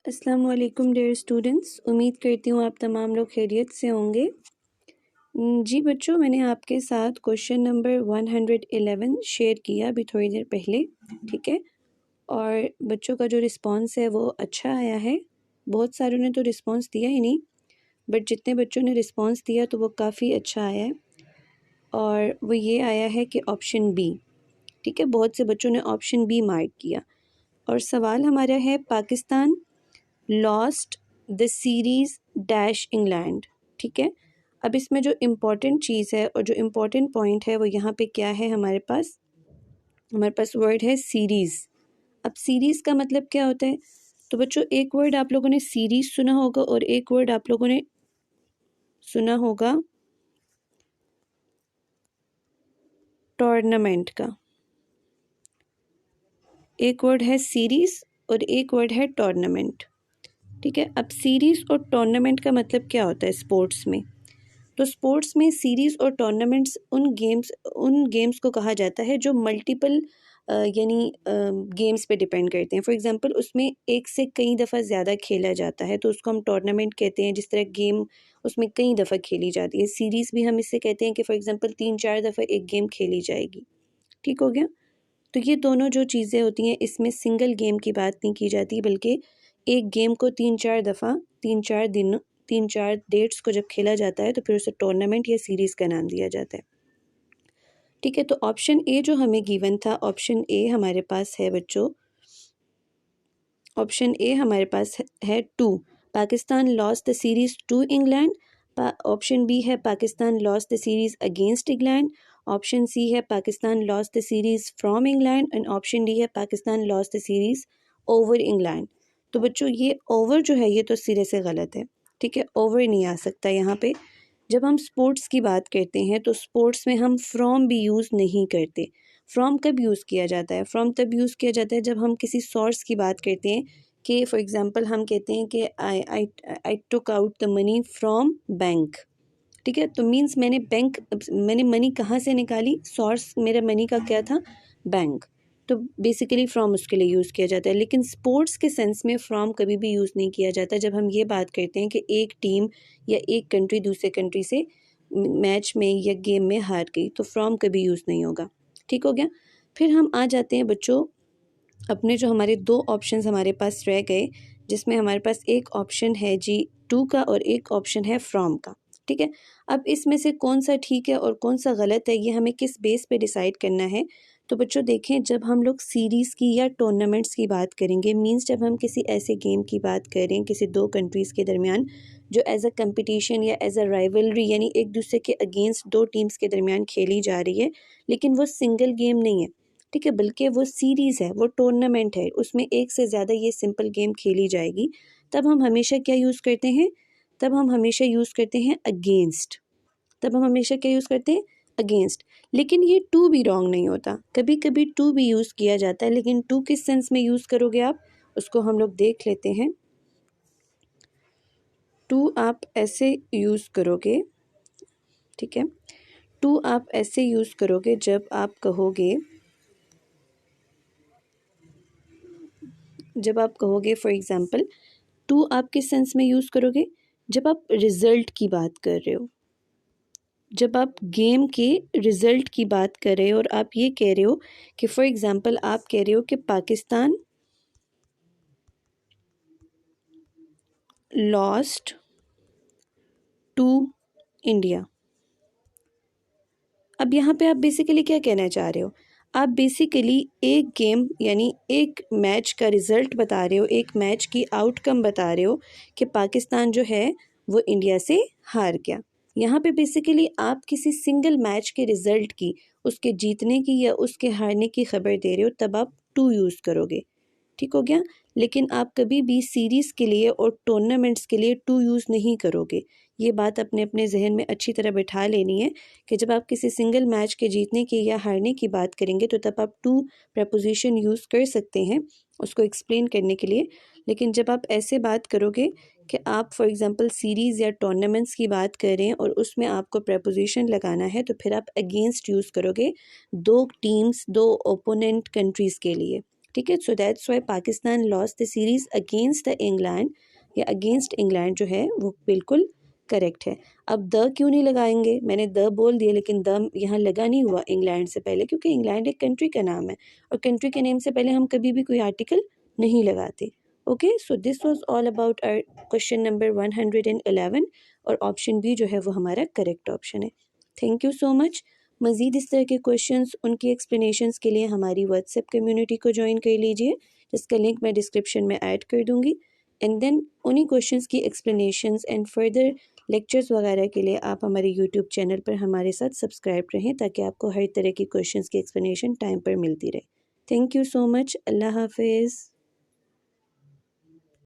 अस्सलाम वालेकुम dear students, उम्मीद करती हूँ आप तमाम लोग खैरियत से होंगे। जी बच्चों, मैंने आपके साथ क्वेश्चन नंबर 111 शेयर किया अभी थोड़ी देर पहले, ठीक है। और बच्चों का जो रिस्पांस है वो अच्छा आया है। बहुत सारों ने तो रिस्पांस दिया ही नहीं, बट जितने बच्चों ने रिस्पांस दिया तो वो काफ़ी अच्छा आया है। और वो ये आया है कि ऑप्शन बी, ठीक है। बहुत से बच्चों ने ऑप्शन बी मार्क किया। और सवाल हमारा है, Pakistan lost the series dash England, ठीक है। अब इसमें जो इम्पोर्टेंट चीज़ है और जो इम्पोर्टेंट पॉइंट है वो यहाँ पे क्या है, हमारे पास वर्ड है सीरीज़। अब सीरीज़ का मतलब क्या होता है? तो बच्चों, एक वर्ड आप लोगों ने सीरीज़ सुना होगा और एक वर्ड आप लोगों ने सुना होगा टूर्नामेंट का। एक वर्ड है सीरीज़ और एक वर्ड है टूर्नामेंट, ठीक है। अब सीरीज़ और टूर्नामेंट का मतलब क्या होता है स्पोर्ट्स में? तो स्पोर्ट्स में सीरीज़ और टूर्नामेंट्स उन गेम्स को कहा जाता है जो मल्टीपल यानी गेम्स पे डिपेंड करते हैं। फॉर एग्जांपल उसमें एक से कई दफ़ा ज़्यादा खेला जाता है तो उसको हम टूर्नामेंट कहते हैं। जिस तरह गेम उसमें कई दफ़ा खेली जाती है, सीरीज़ भी हम इससे कहते हैं कि फॉर एग्जांपल 3-4 दफ़ा एक गेम खेली जाएगी, ठीक हो गया। तो ये दोनों जो चीज़ें होती हैं, इसमें सिंगल गेम की बात नहीं की जाती, बल्कि एक गेम को 3-4 दफ़ा 3-4 दिन 3-4 डेट्स को जब खेला जाता है तो फिर उसे टूर्नामेंट या सीरीज़ का नाम दिया जाता है, ठीक है। तो ऑप्शन ए जो हमें गिवन था, ऑप्शन ए हमारे पास है बच्चों, ऑप्शन ए हमारे पास है 2, Pakistan lost the series to England. Option B है Pakistan lost the series against England. Option C है Pakistan lost the series from England and option D है Pakistan lost the series over England. तो बच्चों, ये ओवर जो है ये तो सिरे से गलत है, ठीक है। ओवर नहीं आ सकता यहाँ पे। जब हम स्पोर्ट्स की बात करते हैं तो स्पोर्ट्स में हम फ्रॉम भी यूज़ नहीं करते। फ्रॉम कब यूज़ किया जाता है? फ्रॉम तब यूज़ किया जाता है जब हम किसी सोर्स की बात करते हैं कि फॉर एग्जांपल हम कहते हैं कि I took out the money from bank, ठीक है। तो मीन्स मैंने मनी कहाँ से निकाली? सोर्स मेरा मनी का क्या था? बैंक। तो बेसिकली फ्रॉम उसके लिए यूज़ किया जाता है। लेकिन स्पोर्ट्स के सेंस में फ्रॉम कभी भी यूज़ नहीं किया जाता जब हम ये बात करते हैं कि एक टीम या एक कंट्री दूसरे कंट्री से मैच में या गेम में हार गई, तो फ्रॉम कभी यूज़ नहीं होगा, ठीक हो गया। फिर हम आ जाते हैं बच्चों अपने जो हमारे 2 ऑप्शंस हमारे पास रह गए, जिसमें हमारे पास एक ऑप्शन है जी 2 का और एक ऑप्शन है फ्रॉम का, ठीक है। अब इसमें से कौन सा ठीक है और कौन सा गलत है, ये हमें किस बेस पे डिसाइड करना है? तो बच्चों देखें, जब हम लोग सीरीज़ की या टूर्नामेंट्स की बात करेंगे, मींस जब हम किसी ऐसे गेम की बात करें किसी 2 कंट्रीज़ के दरमियान जो एज अ कंपटीशन या एज अ राइवलरी यानी एक दूसरे के अगेंस्ट 2 टीम्स के दरमियान खेली जा रही है, लेकिन वो सिंगल गेम नहीं है, ठीक है, बल्कि वो सीरीज़ है, वो टूर्नामेंट है, उसमें एक से ज़्यादा ये सिंपल गेम खेली जाएगी। तब हम हमेशा क्या यूज़ करते हैं? तब हम हमेशा यूज़ करते हैं अगेंस्ट। तब हम हमेशा क्या यूज़ करते हैं? अगेंस्ट। लेकिन ये टू भी रॉन्ग नहीं होता, कभी कभी टू भी यूज़ किया जाता है, लेकिन टू किस सेंस में यूज़ करोगे आप, उसको हम लोग देख लेते हैं। टू आप ऐसे यूज़ करोगे, ठीक है। टू आप ऐसे यूज़ करोगे जब आप कहोगे फॉर एग्ज़ाम्पल, टू आप किस सेंस में यूज़ करोगे? जब आप रिज़ल्ट की बात कर रहे हो, जब आप गेम के रिज़ल्ट की बात कर रहे हो और आप ये कह रहे हो कि फॉर एग्ज़ाम्पल आप कह रहे हो कि पाकिस्तान लॉस्ट टू इंडिया। अब यहाँ पे आप बेसिकली क्या कहना चाह रहे हो? आप बेसिकली एक गेम यानी एक मैच का रिज़ल्ट बता रहे हो, एक मैच की आउटकम बता रहे हो कि पाकिस्तान जो है वो इंडिया से हार गया। यहाँ पे बेसिकली आप किसी सिंगल मैच के रिज़ल्ट की, उसके जीतने की या उसके हारने की खबर दे रहे हो, तब आप टू यूज़ करोगे, ठीक हो गया। लेकिन आप कभी भी सीरीज़ के लिए और टूर्नामेंट्स के लिए टू यूज़ नहीं करोगे। ये बात अपने अपने जहन में अच्छी तरह बिठा लेनी है कि जब आप किसी सिंगल मैच के जीतने की या हारने की बात करेंगे तो तब आप टू प्रपोजिशन यूज़ कर सकते हैं उसको एक्सप्लेन करने के लिए। लेकिन जब आप ऐसे बात करोगे कि आप फॉर एग्ज़ाम्पल सीरीज़ या टूर्नामेंट्स की बात करें और उसमें आपको प्रपोजिशन लगाना है, तो फिर आप अगेंस्ट यूज़ करोगे 2 टीम्स, 2 ओपोनेंट कंट्रीज़ के लिए, ठीक है। So that's why Pakistan lost the series against the England या अगेंस्ट इंग्लैंड जो है वो बिल्कुल करेक्ट है। अब द क्यों नहीं लगाएंगे, मैंने द बोल दिया लेकिन द यहाँ लगा नहीं हुआ इंग्लैंड से पहले, क्योंकि इंग्लैंड एक कंट्री का नाम है और कंट्री के नेम से पहले हम कभी भी कोई आर्टिकल नहीं लगाते। Okay, so this was all about our question number 111 और ऑप्शन बी जो है वो हमारा करेक्ट ऑप्शन है। Thank you so much. मज़ीद इस तरह के क्वेश्चंस उनकी एक्सप्लेनेशंस के लिए हमारी व्हाट्सएप कम्युनिटी को ज्वाइन कर लीजिए, जिसका लिंक मैं डिस्क्रिप्शन में ऐड कर दूंगी। एंड देन उन्हीं क्वेश्चंस की एक्सप्लेनेशंस एंड फर्दर लेक्चर्स वगैरह के लिए आप हमारे यूट्यूब चैनल पर हमारे साथ सब्सक्राइब रहें, ताकि आपको हर तरह की क्वेश्चंस की एक्सप्लेनेशन टाइम पर मिलती रहे। Thank you so much. Allah हाफिज़।